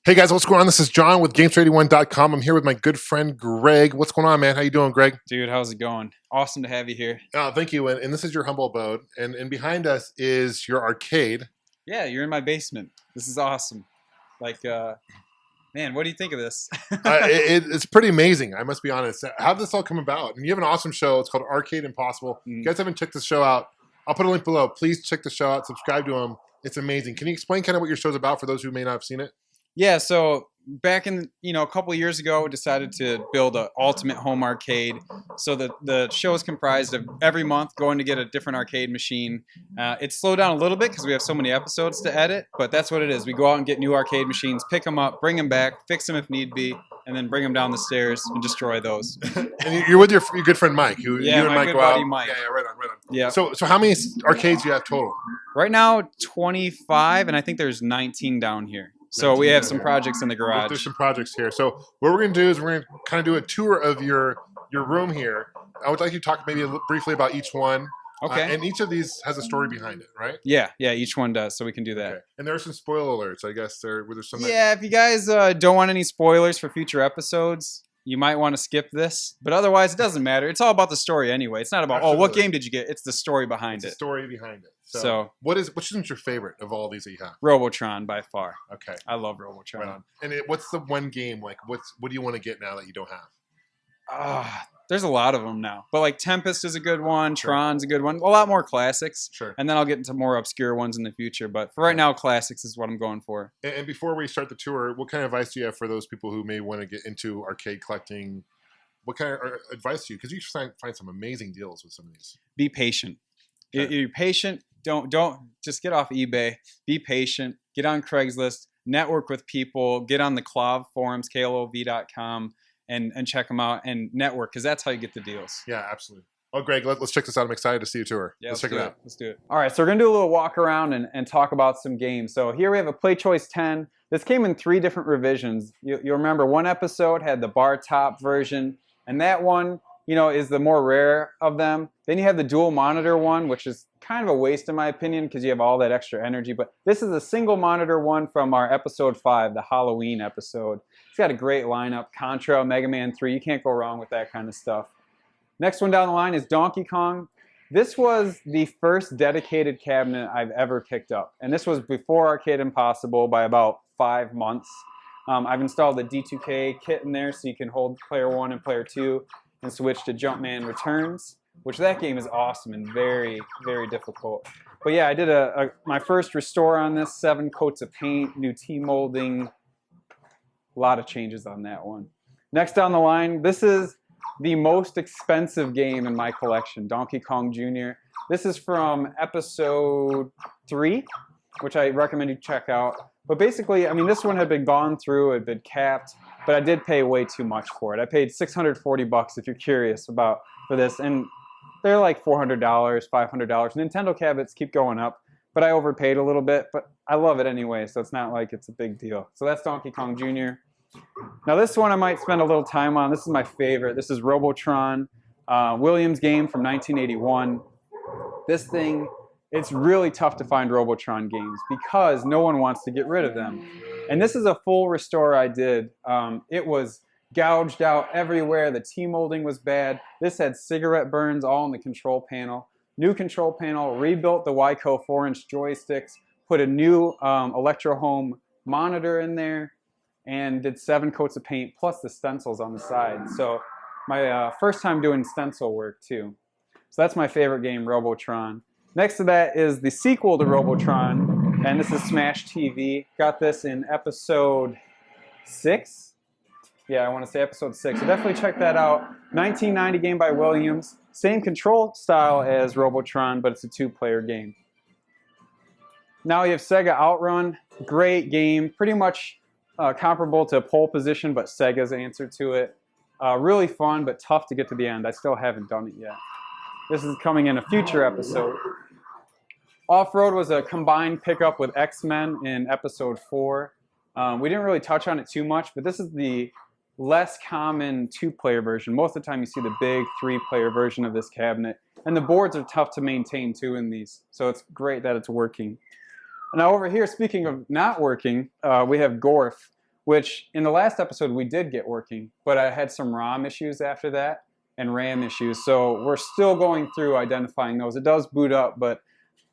Hey guys, what's going on? This is John with Gamester81.com. I'm here with my good friend Greg. What's going on, man? How you doing, Greg? Dude, how's it going? Awesome to have you here. Thank you. And this is your humble abode. And behind us is your arcade. Yeah, you're in my basement. This is awesome. Like, man, what do you think of this? It's pretty amazing, I must be honest. How did this all come about? And you have an awesome show. It's called Arcade Impossible. If you guys haven't checked this show out, I'll put a link below. Please check the show out. Subscribe to them. It's amazing. Can you explain kind of what your show's about for those who may not have seen it? Yeah, so back in, a couple of years ago, we decided to build an ultimate home arcade. So the show is comprised of every month going to get a different arcade machine. It's slowed down a little bit because we have so many episodes to edit, but that's what it is. We go out and get new arcade machines, pick them up, bring them back, fix them if need be, and then bring them down the stairs and destroy those. And you're with your good friend Mike. You and my Mike good go out. buddy Mike. Yeah, right on. Yeah. So how many arcades do you have total? Right now, 25, and I think there's 19 down here. So we have some projects in the garage. There's some projects here. So what we're going to do is we're going to kind of do a tour of your room here. I would like you to talk maybe briefly about each one. Okay. And each of these has a story behind it, right? Yeah, each one does, so we can do that. Okay. And there are some spoiler alerts, I guess. There's some. Yeah, if you guys don't want any spoilers for future episodes, you might want to skip this. But otherwise, it doesn't matter. It's all about the story anyway. It's not about, what game did you get? It's the story behind it. The story behind it. So which is your favorite of all these that you have? Robotron by far. Okay. I love Robotron. Right on. And what's the one game, like, what do you want to get now that you don't have? There's a lot of them now. But like Tempest is a good one. Sure. Tron's a good one. A lot more classics. Sure. And then I'll get into more obscure ones in the future. But for right now, classics is what I'm going for. And before we start the tour, what kind of advice do you have for those people who may want to get into arcade collecting? What kind of advice do you? Because you find some amazing deals with some of these. Be patient. Okay. You're patient. Don't just get off eBay. Be patient. Get on Craigslist. Network with people. Get on the KLOV forums, KLOV.com, and check them out and network, because that's how you get the deals. Yeah, absolutely. Oh, Greg, let's check this out. I'm excited to see your tour. Yeah, let's check it out. Let's do it. All right, so we're going to do a little walk around and talk about some games. So here we have a Play Choice 10. This came in 3 different revisions. You'll remember one episode had the bar top version, and that one, is the more rare of them. Then you have the dual monitor one, which is kind of a waste in my opinion because you have all that extra energy. But this is a single monitor one from our episode 5, the Halloween episode. It's got a great lineup. Contra, Mega Man 3. You can't go wrong with that kind of stuff. Next one down the line is Donkey Kong. This was the first dedicated cabinet I've ever picked up. And this was before Arcade Impossible by about 5 months. I've installed the D2K kit in there so you can hold player 1 and player 2 and switch to Jumpman Returns, which that game is awesome and very, very difficult. But yeah, I did my first restore on this, 7 coats of paint, new T-molding, a lot of changes on that one. Next down the line, this is the most expensive game in my collection, Donkey Kong Jr. This is from episode 3, which I recommend you check out. But basically, I mean, this one had been gone through, it had been capped, but I did pay way too much for it. I paid $640 if you're curious for this, and they're like $400, $500. Nintendo cabinets keep going up, but I overpaid a little bit, but I love it anyway, so it's not like it's a big deal. So that's Donkey Kong Jr. Now this one I might spend a little time on. This is my favorite. This is Robotron, Williams game from 1981. This thing, it's really tough to find Robotron games because no one wants to get rid of them. And this is a full restore I did. It was gouged out everywhere. The T-molding was bad. This had cigarette burns all in the control panel. New control panel, rebuilt the Wyco 4-inch joysticks, put a new Electro Home monitor in there, and did 7 coats of paint plus the stencils on the side. So my first time doing stencil work too. So that's my favorite game, Robotron. Next to that is the sequel to Robotron, and this is Smash TV. Got this in episode 6. Yeah, I want to say episode 6. So definitely check that out. 1990 game by Williams. Same control style as Robotron, but it's a 2-player game. Now you have Sega Outrun. Great game. Pretty much comparable to Pole Position, but Sega's answer to it. Really fun, but tough to get to the end. I still haven't done it yet. This is coming in a future episode. Off-Road was a combined pickup with X-Men in episode 4. We didn't really touch on it too much, but this is the less common 2-player version. Most of the time you see the big 3-player version of this cabinet. And the boards are tough to maintain too in these, so it's great that it's working. Now over here, speaking of not working, we have Gorf. which in the last episode we did get working, but I had some ROM issues after that and RAM issues. So we're still going through identifying those. It does boot up, but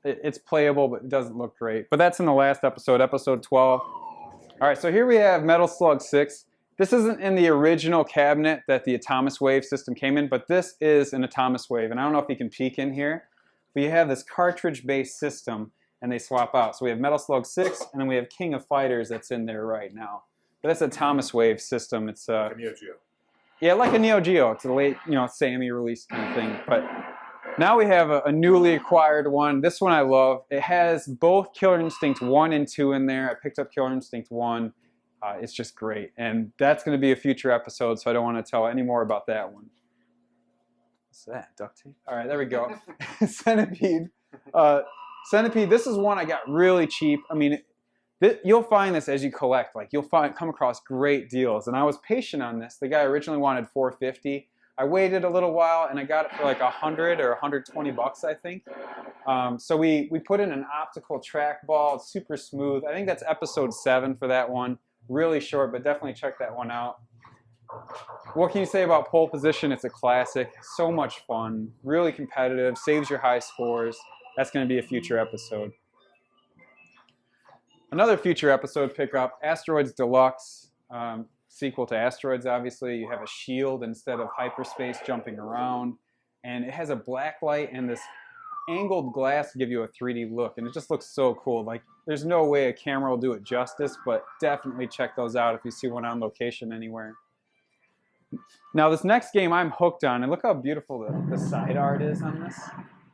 it's playable, but it doesn't look great. But that's in the last episode, episode 12. All right, so here we have Metal Slug 6. This isn't in the original cabinet that the Atomiswave system came in, but this is an Atomiswave. And I don't know if you can peek in here, but you have this cartridge-based system, and they swap out. So we have Metal Slug 6, and then we have King of Fighters that's in there right now. But that's a Atomiswave system. It's like a Neo Geo. Yeah, like a Neo Geo. It's a late, Sammy release kind of thing. But now we have a newly acquired one. This one I love. It has both Killer Instinct 1 and 2 in there. I picked up Killer Instinct 1. It's just great. And that's going to be a future episode, so I don't want to tell any more about that one. What's that? Duct tape? All right, there we go. Centipede. Centipede, this is one I got really cheap. I mean, you'll find this as you collect. Like, you'll come across great deals. And I was patient on this. The guy originally wanted $450. I waited a little while, and I got it for like $100 or $120, I think. So we put in an optical trackball. It's super smooth. I think that's episode 7 for that one. Really short, but definitely check that one out. What can you say about Pole Position? It's a classic. So much fun. Really competitive. Saves your high scores. That's going to be a future episode. Another future episode pickup, Asteroids Deluxe. Sequel to Asteroids, obviously. You have a shield instead of hyperspace jumping around. And it has a black light and this angled glass to give you a 3D look. And it just looks so cool. Like, there's no way a camera will do it justice, but definitely check those out if you see one on location anywhere. Now, this next game I'm hooked on, and look how beautiful the side art is on this.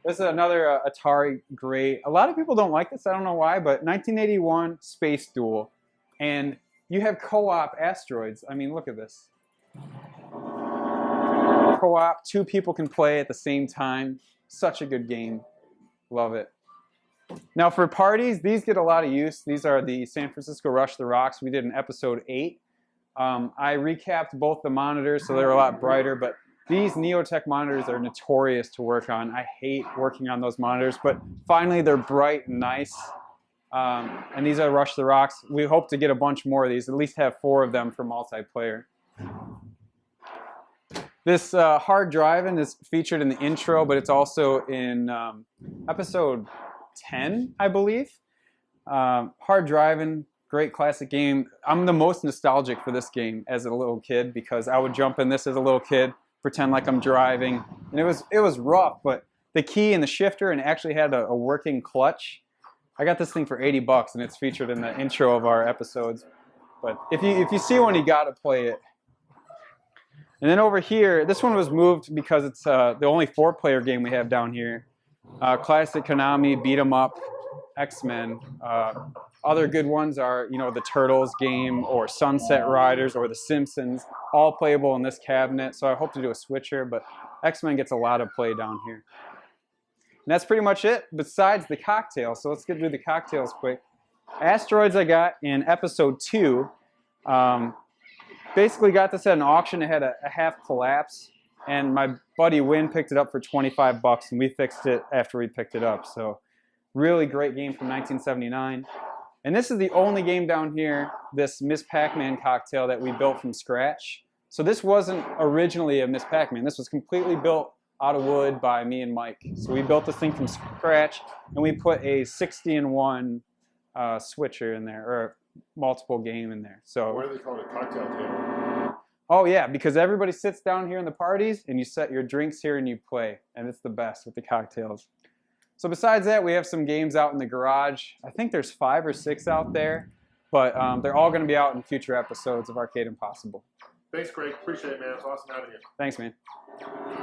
This is another Atari great. A lot of people don't like this, I don't know why, but 1981 Space Duel. And you have co-op asteroids. I mean, look at this. Co-op, 2 people can play at the same time. Such a good game. Love it. Now for parties, these get a lot of use. These are the San Francisco Rush the Rocks. We did in episode 8. I recapped both the monitors, so they're a lot brighter, but these Neotech monitors are notorious to work on. I hate working on those monitors, but finally they're bright and nice. And these are Rush the Rocks. We hope to get a bunch more of these, at least have 4 of them for multiplayer. This hard driving is featured in the intro, but it's also in episode 10, I believe. Hard driving, great classic game. I'm the most nostalgic for this game as a little kid because I would jump in this as a little kid, pretend like I'm driving. And it was rough, but the key and the shifter, and it actually had a working clutch. I got this thing for $80 and it's featured in the intro of our episodes. But if you see one, you gotta play it. And then over here, this one was moved because it's the only 4-player game we have down here. Classic Konami, beat 'em up, X-Men. Other good ones are, the Turtles game or Sunset Riders or The Simpsons, all playable in this cabinet. So I hope to do a switcher, but X-Men gets a lot of play down here. And that's pretty much it, besides the cocktails. So let's get through the cocktails quick. Asteroids I got in episode 2. Basically got this at an auction. It had a half collapse, and my buddy Win picked it up for $25, and we fixed it after we picked it up. So really great game from 1979. And this is the only game down here, this Miss Pac-Man cocktail that we built from scratch. So this wasn't originally a Miss Pac-Man. This was completely built out of wood by me and Mike. So we built this thing from scratch, and we put a 60-in-1 switcher in there, or multiple game in there. So why do they call it a cocktail table? Oh yeah, because everybody sits down here in the parties and you set your drinks here and you play, and it's the best with the cocktails. So besides that, we have some games out in the garage. I think there's 5 or 6 out there, but they're all going to be out in future episodes of Arcade Impossible. Thanks, Greg. Appreciate it, man. It's awesome having you. Thanks, man.